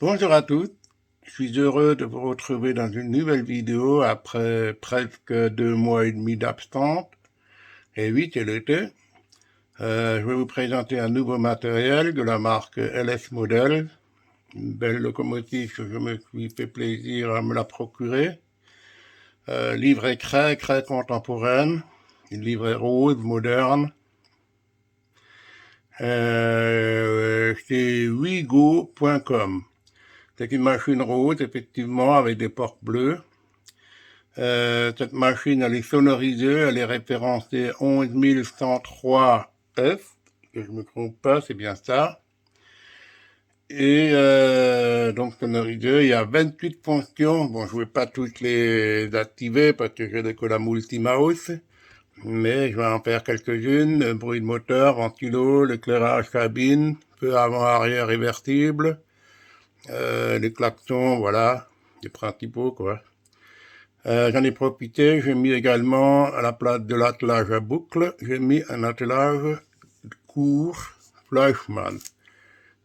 Bonjour à tous, je suis heureux de vous retrouver dans une nouvelle vidéo après presque 2 mois et demi d'absence. Et oui, c'est l'été. Je vais vous présenter un nouveau matériel de la marque LS Model, une belle locomotive que je me suis fait plaisir à me la procurer. Livrée très contemporaine, une livrée rose, moderne. C'est wigo.com. C'est une machine rose, effectivement, avec des portes bleues. Cette machine, elle est sonorisée, elle est référencée 11103F, que je me trompe pas, c'est bien ça. Et donc sonorisée, il y a 28 fonctions. Bon, je ne vais pas toutes les activer parce que j'ai que la multi-mouse, mais je vais en faire quelques-unes. Bruit de moteur, ventilo, l'éclairage cabine, feu avant-arrière réversible, les klaxons, voilà, les principaux, quoi. J'en ai profité, j'ai mis également à la place de l'attelage à boucle, j'ai mis un attelage court Fleischmann,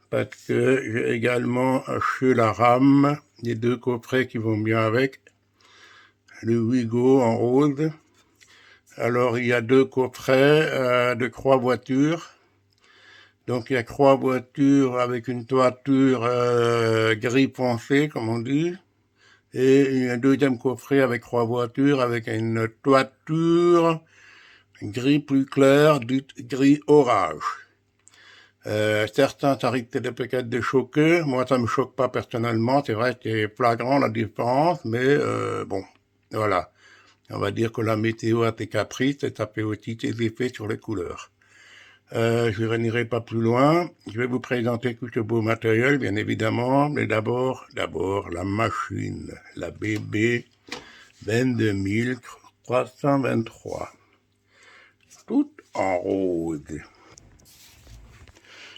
parce que j'ai également acheté la rame, les deux coffrets qui vont bien avec, le Wigo en rose. Alors il y a deux coffrets de 3 voitures, donc il y a 3 voitures avec une toiture gris foncé, comme on dit, et un deuxième coffret avec 3 voitures avec une toiture gris plus clair, dit gris orage. Certains ça risque peut-être de choquer. Moi, ça me choque pas personnellement. C'est vrai que c'est flagrant la différence, mais bon, voilà. On va dire que la météo a ses caprices et ça fait aussi ses effets sur les couleurs. Je n'irai pas plus loin. Je vais vous présenter tout ce beau matériel, bien évidemment, mais d'abord, la machine, la BB 22323. Toute en rose.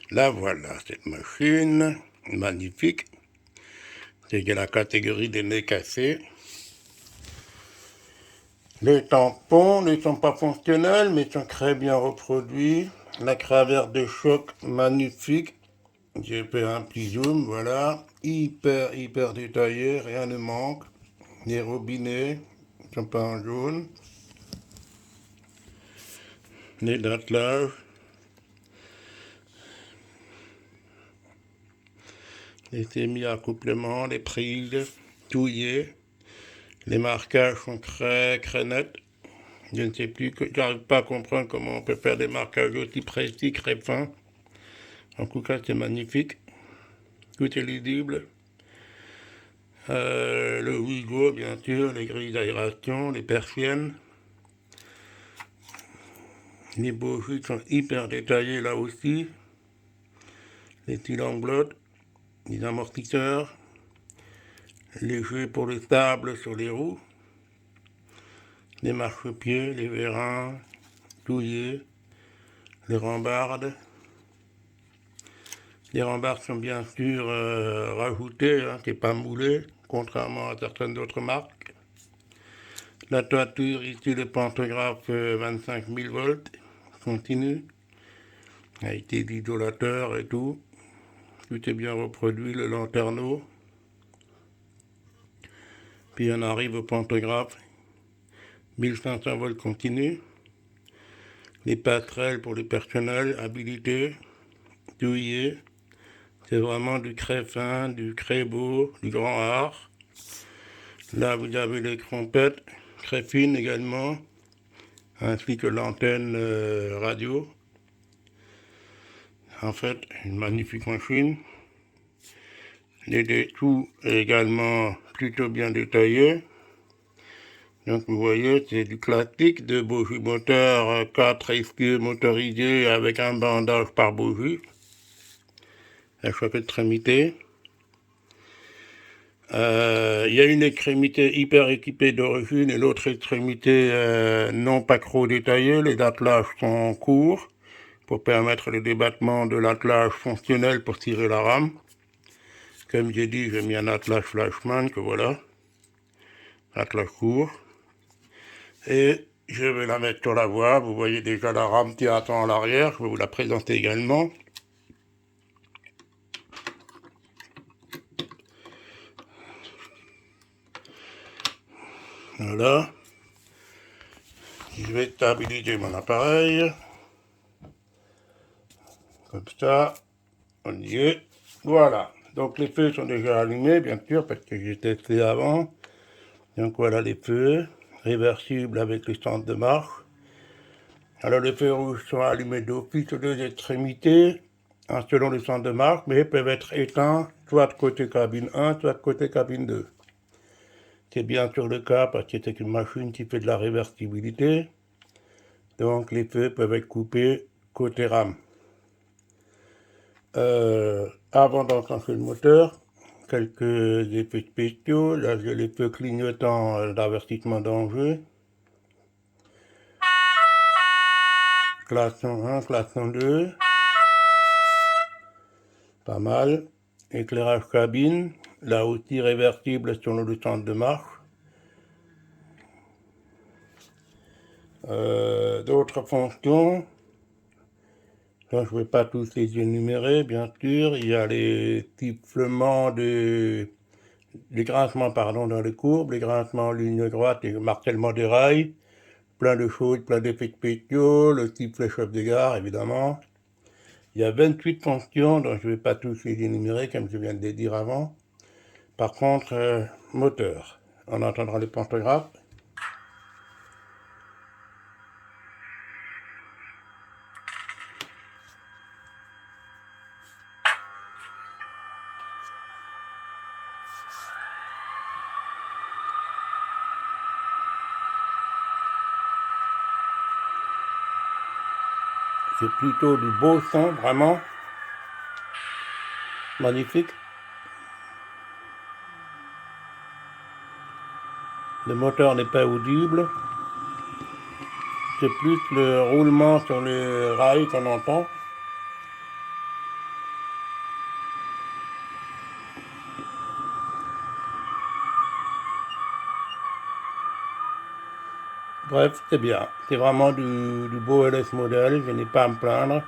Là, voilà, cette machine, magnifique. C'est de la catégorie des nez cassés. Les tampons ne sont pas fonctionnels, mais sont très bien reproduits. La cravaire de choc, magnifique. J'ai fait un petit zoom, voilà. Hyper détaillé, rien ne manque. Les robinets sont pas en jaune. Les attelages. Les semi-accouplements, les prises, touillées. Les marquages sont très nets. Je ne sais plus, j'arrive pas à comprendre comment on peut faire des marquages aussi précis, très fins. En tout cas, c'est magnifique. Tout est lisible. Le Wigo, bien sûr, les grilles d'aération, les persiennes. Les bougies sont hyper détaillées là aussi. Les cylindres, les amortisseurs. Les jeux pour le sable sur les roues. Les marchepieds, les vérins, touillés. Les rambardes. Les rambardes sont bien sûr rajoutées, hein, c'est pas moulé, contrairement à certaines autres marques. La toiture, ici le pantographe 25 000 volts, continu, a été d'isolateur et tout. Tout est bien reproduit, le lanterneau. Puis on arrive au pantographe 1500 volts continu. Les passerelles pour le personnel habilité, douillé. C'est vraiment du très fin, du très beau, du grand art. Là, vous avez les trompettes, très fines également, ainsi que l'antenne radio. En fait, une magnifique machine. Les dessous également plutôt bien détaillés. Donc vous voyez, c'est du classique de bougie moteur 4 essieux motorisés avec un bandage par bougie. À chaque extrémité. Il y a une extrémité hyper équipée d'origine et l'autre extrémité non pas trop détaillée. Les attelages sont courts pour permettre le débattement de l'attelage fonctionnel pour tirer la rame. Comme j'ai dit, j'ai mis un attelage Fleischmann, que voilà. Attelage court. Et je vais la mettre sur la voie. Vous voyez déjà la rame qui attend à l'arrière. Je vais vous la présenter également. Voilà. Je vais stabiliser mon appareil. Comme ça, on y est. Voilà. Donc les feux sont déjà allumés, bien sûr, parce que j'ai testé avant. Donc voilà les feux, réversibles avec les centres de marche. Alors les feux rouges sont allumés d'office aux deux extrémités, selon le centre de marche, mais peuvent être éteints soit de côté cabine 1, soit de côté cabine 2. C'est bien sûr le cas parce que c'est une machine qui fait de la réversibilité. Donc les feux peuvent être coupés côté rame. Avant d'enclencher le moteur, quelques effets spéciaux. Là j'ai les feux clignotants d'avertissement danger. Klaxon 1, klaxon 2. Pas mal. Éclairage cabine, là aussi réversible selon le centre de marche. D'autres fonctions, je ne vais pas tous les énumérer, bien sûr. Il y a les sifflements les grincements dans les courbes, les grincements en ligne droite et le martèlement des rails. Plein de choses, plein d'effets spéciaux, le sifflet chef de gare, évidemment. Il y a 28 fonctions, donc je ne vais pas tous les énumérer, comme je viens de les dire avant. Par contre, moteur, on entendra le pantographe. C'est plutôt du beau son, vraiment. Magnifique. Le moteur n'est pas audible. C'est plus le roulement sur les rails qu'on entend. Bref, c'est bien. C'est vraiment du beau LS modèle, je n'ai pas à me plaindre.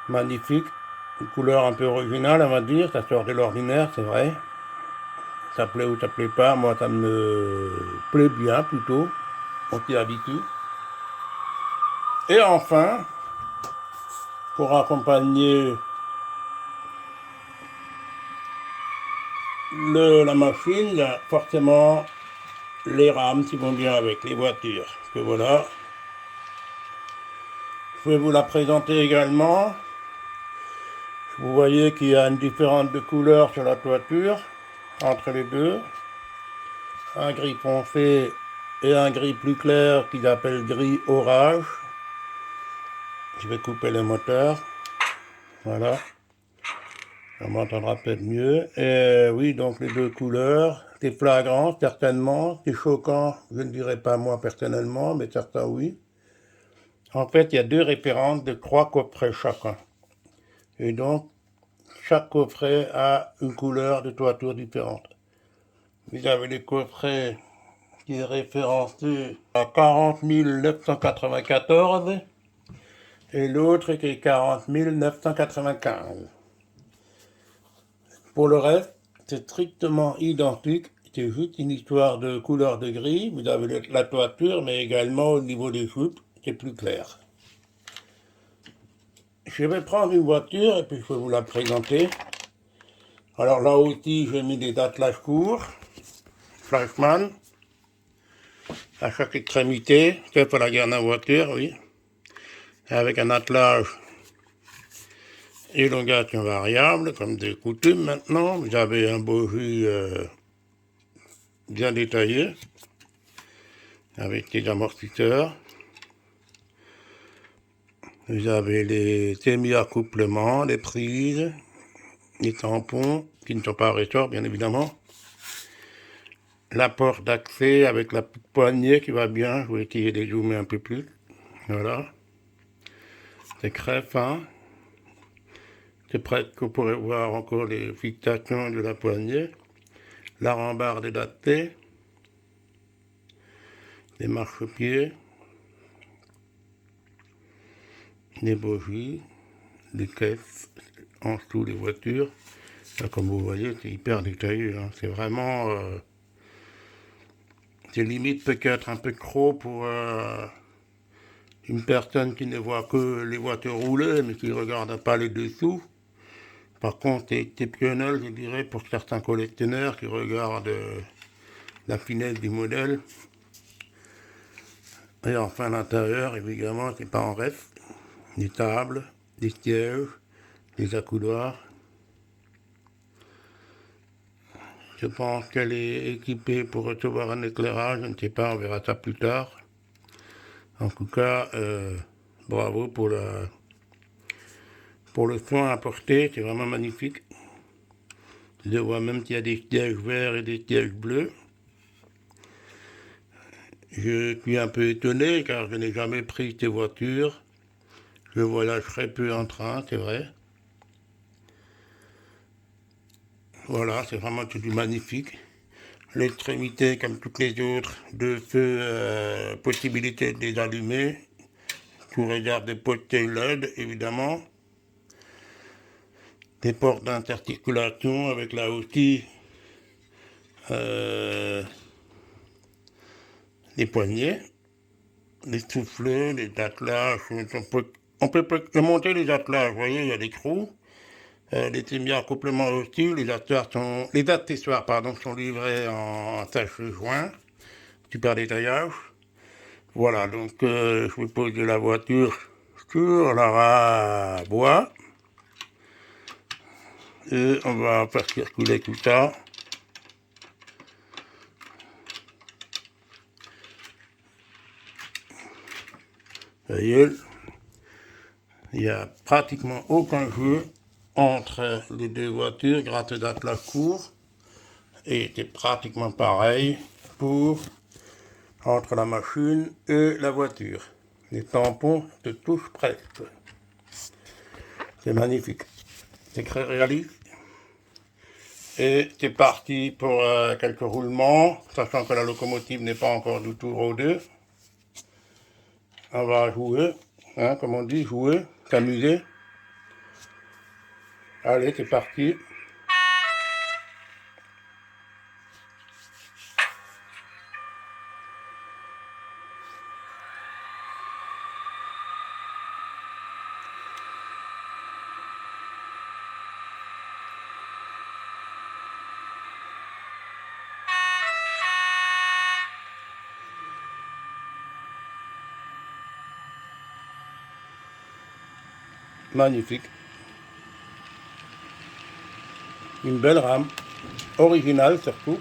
Magnifique. Une couleur un peu originale, on va dire. Ça sort de l'ordinaire, c'est vrai. Ça plaît ou ça plaît pas. Moi, ça me plaît bien plutôt. On s'y habitue. Et enfin, pour accompagner la machine, il y a forcément les rames qui vont bien avec les voitures. Que voilà. Je vais vous la présenter également. Vous voyez qu'il y a une différence de couleur sur la toiture entre les deux. Un gris foncé et un gris plus clair qu'ils appellent gris orage. Je vais couper le moteur. Voilà. On m'entendra peut-être mieux. Et oui, donc les deux couleurs. C'est flagrant, certainement. C'est choquant, je ne dirais pas moi personnellement, mais certains oui. En fait, il y a deux références de 3 coffrets chacun. Et donc, chaque coffret a une couleur de toiture différente. Vous avez les coffrets qui est référencé à 40 994 et l'autre qui est 40 995. Pour le reste, c'est strictement identique. C'est juste une histoire de couleur de gris. Vous avez la toiture, mais également au niveau des joupes, c'est plus clair. Je vais prendre une voiture et puis je vais vous la présenter. Alors là aussi, j'ai mis des attelages courts, Flashman, à chaque extrémité, c'est pour la dernière voiture, oui. Avec un attelage élongation variable, comme de coutume maintenant. Vous avez un bogie bien détaillé, avec des amortisseurs. Vous avez les semi-accouplements, les prises, les tampons, qui ne sont pas ressorts, bien évidemment. La porte d'accès avec la poignée qui va bien. Je vais essayer de zoomer un peu plus. Voilà. C'est très fin. C'est presque qu'on pourrait voir encore les fixations de la poignée. La rambarde est datée. Les marchepieds. Les bogies. Les caisses en dessous des voitures. Là, comme vous voyez, c'est hyper détaillé. Hein. C'est vraiment C'est limite peut-être un peu trop pour une personne qui ne voit que les voitures rouler, mais qui ne regarde pas les dessous. Par contre, c'est exceptionnel, je dirais, pour certains collectionneurs qui regardent la finesse du modèle. Et enfin, l'intérieur, évidemment, c'est pas en reste. Des tables, des sièges, des accoudoirs. Je pense qu'elle est équipée pour recevoir un éclairage, je ne sais pas, on verra ça plus tard. En tout cas, bravo pour le soin apporté, c'est vraiment magnifique. Je vois même qu'il y a des sièges verts et des sièges bleus. Je suis un peu étonné car je n'ai jamais pris ces voitures. Je voyage très peu en train, c'est vrai. Voilà, c'est vraiment tout du magnifique. L'extrémité, comme toutes les autres, de feu, possibilité de les allumer. Sous réserve des poteaux LED, évidemment. Des portes d'intercirculation avec là aussi des poignées, des soufflets, des attelages. On peut monter les attelages, vous voyez, il y a des trous. Les timiens compléments aussi, les accessoires sont livrés en sachet joint, super détaillage. Voilà, donc je vais poser la voiture sur la bois et on va faire circuler tout ça. Vous voyez, il n'y a pratiquement aucun jeu entre les deux voitures grâce aux attelages courts. Et c'est pratiquement pareil entre la machine et la voiture. Les tampons se touchent presque. C'est magnifique. C'est très réaliste. Et c'est parti pour quelques roulements, sachant que la locomotive n'est pas encore du tout rodée. On va jouer, hein, comme on dit, jouer, s'amuser. Allez, c'est parti. Magnifique. Une belle rame, originale surtout.